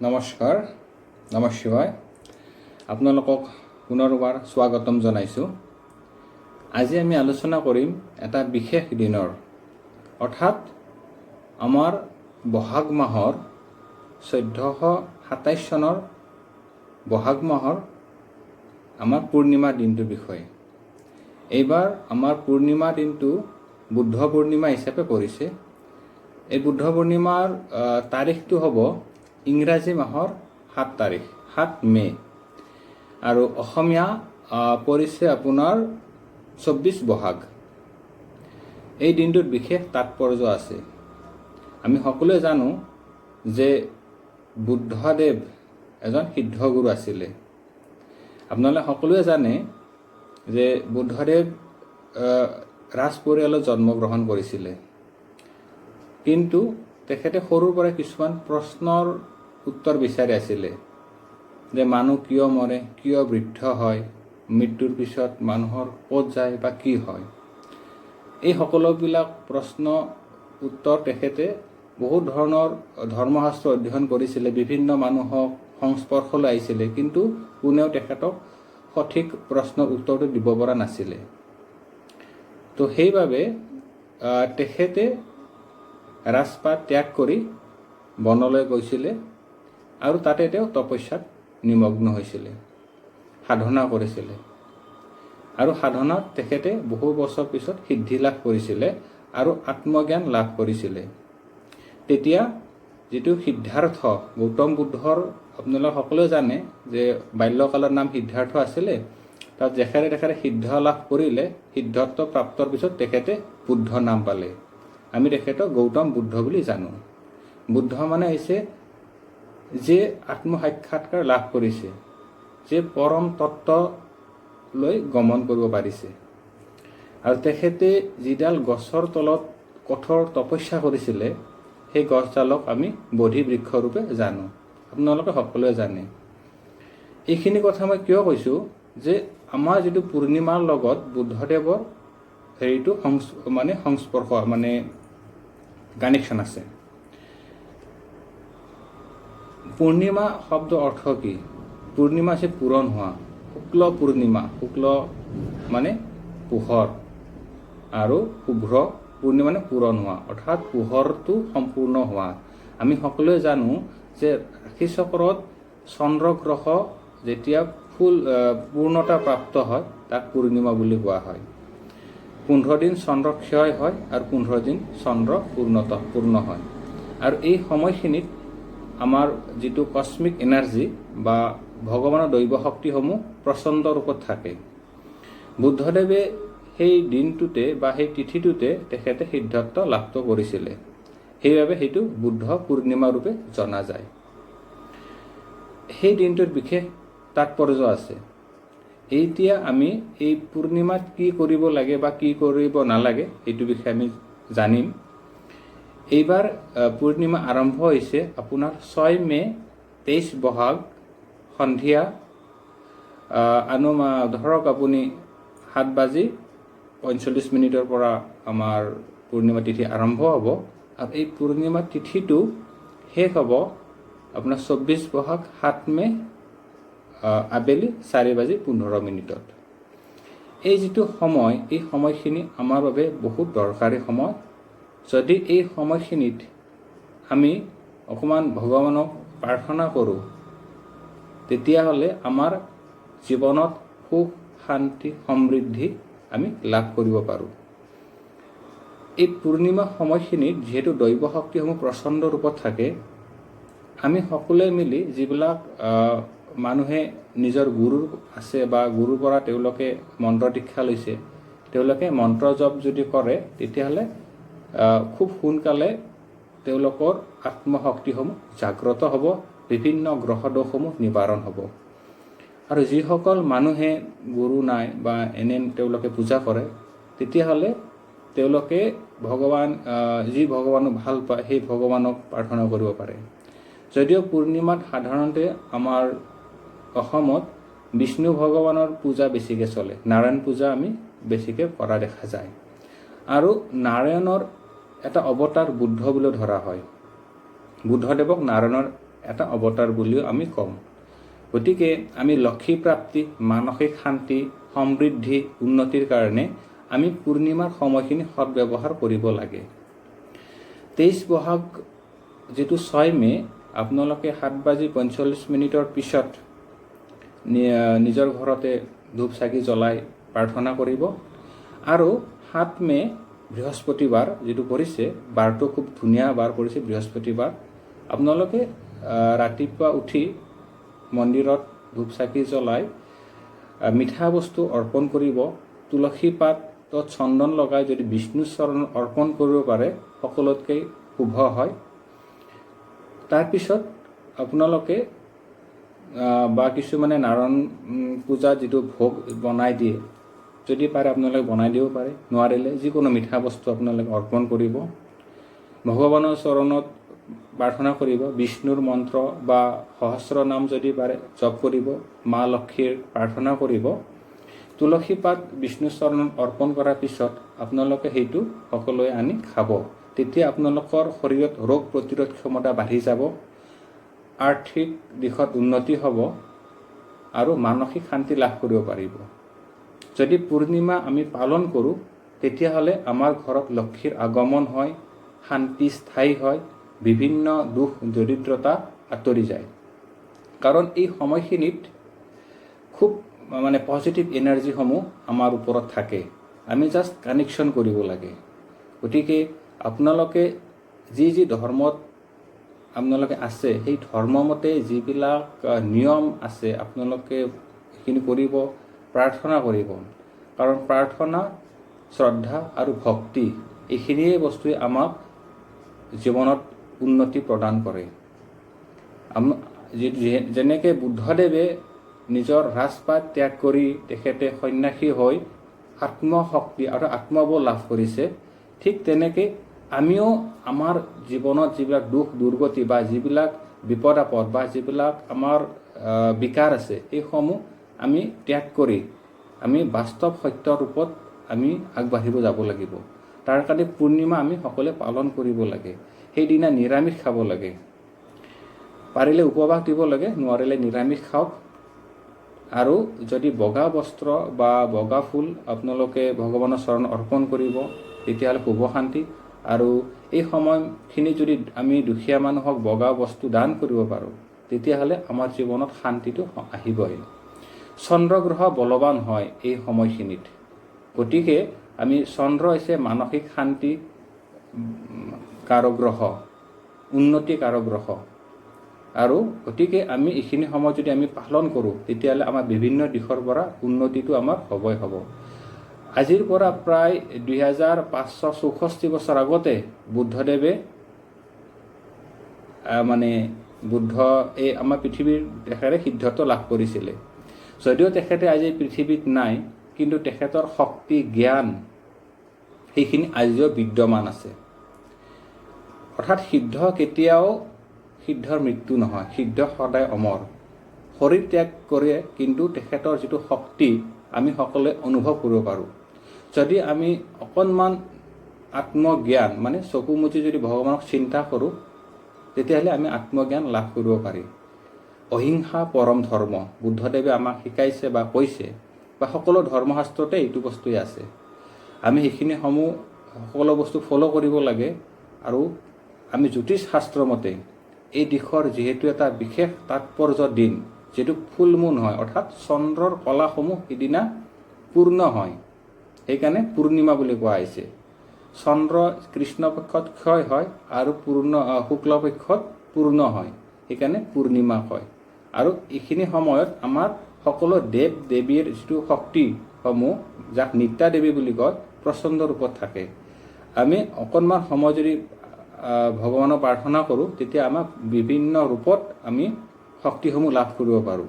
নমস্কাৰ, নমঃ শিৱায়। আপোনালোকক পুনৰবাৰ স্বাগতম জনাইছোঁ। আজি আমি আলোচনা কৰিম এটা বিশেষ দিনৰ, অৰ্থাৎ আমাৰ বহাগ মাহৰ 1427 চনৰ বহাগ মাহৰ আমাৰ পূৰ্ণিমা দিনটোৰ বিষয়ে। এইবাৰ আমাৰ পূৰ্ণিমা দিনটো বুদ্ধ পূৰ্ণিমা হিচাপে পৰিছে। এই বুদ্ধ পূৰ্ণিমাৰ তাৰিখটো হ'ব ইংৰাজী মাহৰ 7 তাৰিখ, 7 মে', আৰু অসমীয়া পৰিছে আপোনাৰ 24 বহাগ। এই দিনটোত বিশেষ তাৎপৰ্য আছে। আমি সকলোৱে জানো যে বুদ্ধদেৱ এজন সিদ্ধগুৰু আছিলে। আপোনালোকে সকলোৱে জানে যে বুদ্ধদেৱ ৰাজ পৰিয়ালত জন্মগ্ৰহণ কৰিছিলে, কিন্তু তেখেতে সৰুৰ পৰা কিছুমান প্ৰশ্নৰ উত্তৰ বিচাৰি আছিলে যে মানুহ কিয় মৰে, কিয় বৃদ্ধ হয়, মৃত্যুৰ পিছত মানুহৰ ক'ত যায় বা কি হয়। এই সকলোবিলাক প্ৰশ্ন উত্তৰ তেখেতে বহুত ধৰণৰ ধৰ্মশাস্ত্ৰ অধ্যয়ন কৰিছিলে, বিভিন্ন মানুহক সংস্পৰ্শলৈ আহিছিলে, কিন্তু কোনেও তেখেতক সঠিক প্ৰশ্নৰ উত্তৰটো দিব পৰা নাছিলে। তো সেইবাবে তেখেতে ৰাজপাট ত্যাগ কৰি বনলৈ গৈছিলে আৰু তাতে তেওঁ তপস্যাত নিমগ্ন হৈছিলে, সাধনা কৰিছিলে। আৰু সাধনাত তেখেতে বহু বছৰ পিছত সিদ্ধি লাভ কৰিছিলে আৰু আত্মজ্ঞান লাভ কৰিছিলে। তেতিয়া যিটো সিদ্ধাৰ্থ, গৌতম বুদ্ধৰ আপোনালোকে সকলোৱে জানে যে বাল্যকালৰ নাম সিদ্ধাৰ্থ আছিলে। তাত তেখেতে সিদ্ধ লাভ কৰিলে, সিদ্ধত্ব প্ৰাপ্তৰ পিছত তেখেতে বুদ্ধ নাম পালে। আমি তেখেতক গৌতম বুদ্ধ বুলি জানো। বুদ্ধ মানে হৈছে যে আত্মসাক্ষাৎকাৰ লাভ কৰিছে, যে পৰম তত্ত্বলৈ গমন কৰিব পাৰিছে। আৰু তেখেতে যিডাল গছৰ তলত কঠোৰ তপস্যা কৰিছিলে, সেই গছডালক আমি বোধি বৃক্ষৰূপে জানো। আপোনালোকে সকলোৱে জানে। এইখিনি কথা মই কিয় কৈছোঁ যে আমাৰ যিটো পূৰ্ণিমাৰ লগত বুদ্ধদেৱৰ হেৰিটো সংস্পৰ্শ কানেকশ্যন আছে। পূৰ্ণিমা শব্দ অৰ্থ কি? পূৰ্ণিমা হৈছে পূৰণ হোৱা। শুক্ল পূৰ্ণিমা, শুক্ল মানে পোহৰ, আৰু শুভ্ৰ পূৰ্ণিমা মানে পূৰণ হোৱা, অৰ্থাৎ পোহৰটো সম্পূৰ্ণ হোৱা। আমি সকলোৱে জানো যে ৰাশি চক্ৰত চন্দ্ৰগ্ৰহ যেতিয়া পূৰ্ণতা প্ৰাপ্ত হয় তাক পূৰ্ণিমা বুলি কোৱা হয়। 15 দিন চন্দ্ৰ ক্ষয় হয় আৰু 15 দিন চন্দ্ৰ পূৰ্ণ হয়। আৰু এই সময়খিনিত আমাৰ যিটো কস্মিক এনাৰ্জি বা ভগৱানৰ দৈৱ শক্তিসমূহ প্ৰচণ্ড ৰূপত থাকে। বুদ্ধদেৱে সেই দিনটোতে বা সেই তিথিটোতে তেখেতে সিদ্ধত্ব লাভ কৰিছিলে। সেইবাবে সেইটো বুদ্ধ পূৰ্ণিমা ৰূপে জনা যায়। সেই দিনটোৰ বিশেষ তাৎপৰ্য আছে। এতিয়া আমি এই পূৰ্ণিমাত কি কৰিব লাগে বা কি কৰিব নালাগে এইটো বিষয়ে আমি জানিম। এইবাৰ পূৰ্ণিমা আৰম্ভ হৈছে আপোনাৰ 6 মে', 23 বহাগ সন্ধিয়া ধৰক আপুনি 7:45 পৰা আমাৰ পূৰ্ণিমা তিথি আৰম্ভ হ'ব। আৰু এই পূৰ্ণিমা তিথিটো শেষ হ'ব আপোনাৰ 24 বহাগ 7 মে' আবেলি 4:15। এই যিটো সময়, এই সময়খিনি আমাৰ বাবে বহুত দৰকাৰী সময়। যদি এই সময়খিনিত আমি অকণমান ভগৱানক প্ৰাৰ্থনা কৰোঁ, তেতিয়াহ'লে আমাৰ জীৱনত সুখ, শান্তি, সমৃদ্ধি আমি লাভ কৰিব পাৰোঁ। এই পূৰ্ণিমা সময়খিনিত যিহেতু দৈৱ শক্তিসমূহ প্ৰচণ্ড ৰূপত থাকে, আমি সকলোৱে মিলি যিবিলাক মানুহে নিজৰ গুৰু আছে বা গুৰুৰ পৰা তেওঁলোকে মন্ত্ৰ দীক্ষা লৈছে, তেওঁলোকে মন্ত্ৰ জপ যদি কৰে, তেতিয়াহ'লে খুব সোনকালে তেওঁলোকৰ আত্মশক্তিসমূহ জাগ্ৰত হ'ব, বিভিন্ন গ্ৰহ দোষসমূহ নিবাৰণ হ'ব। আৰু যিসকল মানুহে গুৰু নাই বা এনে তেওঁলোকে পূজা কৰে, তেতিয়াহ'লে তেওঁলোকে যি ভগৱানক ভাল পায় সেই ভগৱানক প্ৰাৰ্থনা কৰিব পাৰে। যদিও পূৰ্ণিমাত সাধাৰণতে আমাৰ অসমত বিষ্ণু ভগৱানৰ পূজা বেছিকৈ চলে, নাৰায়ণ পূজা আমি বেছিকৈ কৰা দেখা যায়। আৰু নাৰায়ণৰ এটা অৱতাৰ বুদ্ধ বুলি ধৰা হয়। বুদ্ধদেৱক নাৰায়ণৰ এটা অৱতাৰ বুলিও আমি কওঁ। গতিকে আমি লক্ষ্মী প্ৰাপ্তি, মানসিক শান্তি, সমৃদ্ধি, উন্নতিৰ কাৰণে আমি পূৰ্ণিমাৰ সময়খিনি সদব্যৱহাৰ কৰিব লাগে। 23 বহাগ যিটো 6 মে' আপোনালোকে 7:45 পিছত নিজৰ ঘৰতে ধূপ চাকি জ্বলাই প্ৰাৰ্থনা কৰিব। আৰু 7 মে' বৃহস্পতিবাৰ যিটো পৰিছে, বাৰটো খুব ধুনীয়া বাৰ পৰিছে বৃহস্পতিবাৰ। আপোনালোকে ৰাতিপুৱা উঠি মন্দিৰত ধূপ চাকি জ্বলাই মিঠা বস্তু অৰ্পণ কৰিব। তুলসী পাতত চন্দন লগাই যদি বিষ্ণু চৰণত অৰ্পণ কৰিব পাৰে সকলোতকৈ শুভ হয়। তাৰপিছত আপোনালোকে বা কিছুমানে নাৰায়ণ পূজাত যিটো ভোগ বনাই দিয়ে, যদি পাৰে আপোনালোকে বনাই দিব পাৰে, নোৱাৰিলে যিকোনো মিঠা বস্তু আপোনালোকে অৰ্পণ কৰিব। ভগৱানৰ চৰণত প্ৰাৰ্থনা কৰিব, বিষ্ণুৰ মন্ত্ৰ বা সহস্ৰ নাম যদি পাৰে জপ কৰিব, মা লক্ষ্মীৰ প্ৰাৰ্থনা কৰিব। তুলসী পাত বিষ্ণু চৰণত অৰ্পণ কৰাৰ পিছত আপোনালোকে সেইটো সকলোৱে আনি খাব। তেতিয়া আপোনালোকৰ শৰীৰত ৰোগ প্ৰতিৰোধ ক্ষমতা বাঢ়ি যাব, আৰ্থিক দিশত উন্নতি হ'ব আৰু মানসিক শান্তি লাভ কৰিব পাৰিব। যদি পূৰ্ণিমা আমি পালন কৰোঁ তেতিয়াহ'লে আমাৰ ঘৰত লক্ষ্মীৰ আগমন হয়, শান্তি স্থায়ী হয়, বিভিন্ন দুখ দৰিদ্ৰতা আঁতৰি যায়। কাৰণ এই সময়খিনিত খুব পজিটিভ এনাৰ্জিসমূহ আমাৰ ওপৰত থাকে, আমি জাষ্ট কানেকশ্যন কৰিব লাগে। গতিকে আপোনালোকে যি ধৰ্মত আপোনালোকে আছে সেই ধৰ্মমতে যিবিলাক নিয়ম আছে আপোনালোকে সেইখিনি কৰিব, প্ৰাৰ্থনা কৰিব। কাৰণ প্ৰাৰ্থনা, শ্ৰদ্ধা আৰু ভক্তি এইখিনিয়ে বস্তুৱে আমাক জীৱনত উন্নতি প্ৰদান কৰে। যেনেকৈ বুদ্ধদেৱে নিজৰ ৰাজপাট ত্যাগ কৰি তেখেতে সন্ন্যাসী হৈ আত্মশক্তি আৰু আত্মবল লাভ কৰিছে, ঠিক তেনেকৈ আমিও আমাৰ জীৱনত যিবিলাক দুখ দুৰ্গতি বা যিবিলাক বিপদ আপদ বা যিবিলাক আমাৰ বিকাৰ আছে সেইসমূহ আমি ত্যাগ কৰি আমি বাস্তৱ সত্য ৰূপত আমি আগবাঢ়িব যাব লাগিব। তাৰ কাৰণে পূৰ্ণিমা আমি সকলোৱে পালন কৰিব লাগে। সেইদিনা নিৰামিষ খাব লাগে, পাৰিলে উপবাস দিব লাগে, নোৱাৰিলে নিৰামিষ খাওক। আৰু যদি বগা বস্ত্ৰ বা বগা ফুল আপোনালোকে ভগৱানৰ চৰণত অৰ্পণ কৰিব তেতিয়াহ'লে শুভ শান্তি। আৰু এই সময়খিনি যদি আমি দুখীয়া মানুহক বগা বস্তু দান কৰিব পাৰোঁ তেতিয়াহ'লে আমাৰ জীৱনত শান্তিটো আহিবই। চন্দ্ৰগ্ৰহ বলৱান হয় এই সময়খিনিত। গতিকে আমি চন্দ্ৰ হৈছে মানসিক শান্তি কাৰক গ্ৰহ, উন্নতি কাৰক গ্ৰহ। আৰু গতিকে আমি এইখিনি সময় যদি আমি পালন কৰোঁ তেতিয়াহ'লে আমাৰ বিভিন্ন দিশৰ পৰা উন্নতিটো আমাৰ হ'বই হ'ব। আজিৰ পৰা প্ৰায় 2564 বছৰ আগতে বুদ্ধদেৱে বুদ্ধ এই আমাৰ পৃথিৱীৰ তেখেতে সিদ্ধত্ব লাভ কৰিছিলে। যদিও তেখেতে আজি পৃথিৱীত নাই, কিন্তু তেখেতৰ শক্তি জ্ঞান সেইখিনি আজিও বিদ্যমান আছে। অৰ্থাৎ সিদ্ধৰ মৃত্যু নহয়, সিদ্ধ সদায় অমৰ। শৰীৰ ত্যাগ কৰে কিন্তু তেখেতৰ যিটো শক্তি আমি সকলোৱে অনুভৱ কৰিব পাৰোঁ। যদি আমি অকণমান আত্মজ্ঞান চকু মুজি যদি ভগৱানক চিন্তা কৰোঁ তেতিয়াহ'লে আমি আত্মজ্ঞান লাভ কৰিব পাৰিম। অহিংসা পৰম ধৰ্ম বুদ্ধদেৱে আমাক শিকাইছে বা কৈছে, বা সকলো ধৰ্মশাস্ত্ৰতে এইটো বস্তুৱে আছে। আমি সেইখিনি সকলো বস্তু ফ'ল' কৰিব লাগে। আৰু আমি জ্যোতিষ শাস্ত্ৰ মতে এই দিশৰ যিহেতু এটা বিশেষ তাৎপৰ্য দিন, যিটো ফুল মুন হয়, অৰ্থাৎ চন্দ্ৰৰ কলাসমূহ সিদিনা পূৰ্ণ হয়, সেইকাৰণে পূৰ্ণিমা বুলি কোৱা হৈছে। চন্দ্ৰ কৃষ্ণপক্ষত ক্ষয় হয় আৰু শুক্লপক্ষত পূৰ্ণ হয়, সেইকাৰণে পূৰ্ণিমা হয়। আৰু এইখিনি সময়ত আমাৰ সকলো দেৱ দেৱীৰ যিটো শক্তিসমূহ, যাক নিত্যা দেৱী বুলি কয়, প্ৰচণ্ড ৰূপত থাকে। আমি অকণমান সময় যদি ভগৱানক প্ৰাৰ্থনা কৰোঁ তেতিয়া আমাক বিভিন্ন ৰূপত আমি শক্তিসমূহ লাভ কৰিব পাৰোঁ।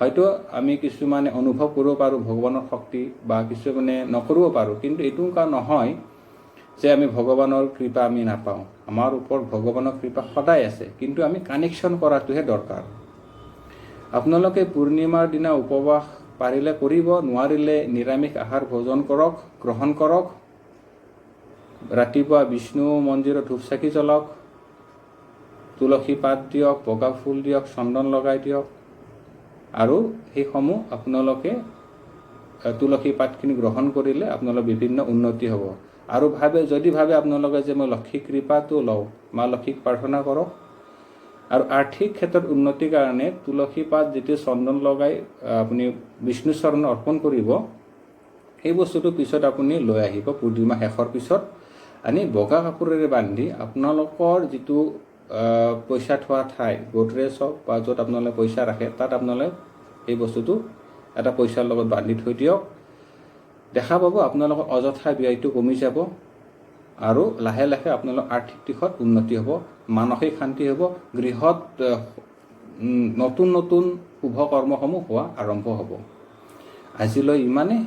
হয়তো আমি কিছুমানে অনুভৱ কৰিব পাৰোঁ ভগৱানৰ শক্তি, বা কিছুমানে নকৰিব পাৰোঁ, কিন্তু এইটো কাৰণ নহয় যে আমি ভগৱানৰ কৃপা আমি নাপাওঁ। আমাৰ ওপৰত ভগৱানৰ কৃপা সদায় আছে, কিন্তু আমি কানেকশ্যন কৰাটোহে দৰকাৰ। আপোনালোকে পূৰ্ণিমাৰ দিনা উপবাস পাৰিলে কৰিব, নোৱাৰিলে নিৰামিষ আহাৰ গ্ৰহণ কৰক। ৰাতিপুৱা বিষ্ণু মন্দিৰত ধূপ চাকি জ্বলাওক। তুলসী পাত দিয়ক, বগা ফুল দিয়ক, চন্দন লগাই দিয়ক আৰু সেইসমূহ আপোনালোকে তুলসী পাতখিনি গ্ৰহণ কৰিলে আপোনালোকৰ বিভিন্ন উন্নতি হ'ব। আৰু যদি ভাবে আপোনালোকে যে মই লক্ষী কৃপাটো লওঁ, মা লক্ষীক প্ৰাৰ্থনা কৰক। আৰু আৰ্থিক ক্ষেত্ৰত উন্নতিৰ কাৰণে তুলসী পাত যেতিয়া চন্দন লগাই আপুনি বিষ্ণু চৰণত অৰ্পণ কৰিব, সেই বস্তুটো পিছত আপুনি লৈ আহিব পূৰ্ণিমা শেষৰ পিছত আনি বগা কাপোৰেৰে বান্ধি আপোনালোকৰ যিটো পইচা থোৱা ঠাই, গডৰেজ হওক বা য'ত আপোনালোকে পইচা ৰাখে, তাত আপোনালোকে এই বস্তুটো এটা পইচাৰ লগত বান্ধি থৈ দিয়ক। দেখা পাব আপোনালোকৰ অযথা ব্যয়টো কমি যাব আৰু লাহে লাহে আপোনালোকৰ আৰ্থিক দিশত উন্নতি হ'ব, মানসিক শান্তি হ'ব, গৃহত নতুন নতুন শুভ কৰ্মসমূহ হোৱা আৰম্ভ হ'ব। আজিলৈ ইমানেই।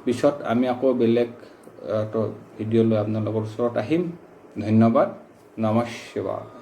পিছত আমি আকৌ বেলেগ ভিডিঅ' লৈ আপোনালোকৰ ওচৰত আহিম। ধন্যবাদ। নমঃ শিৱায়।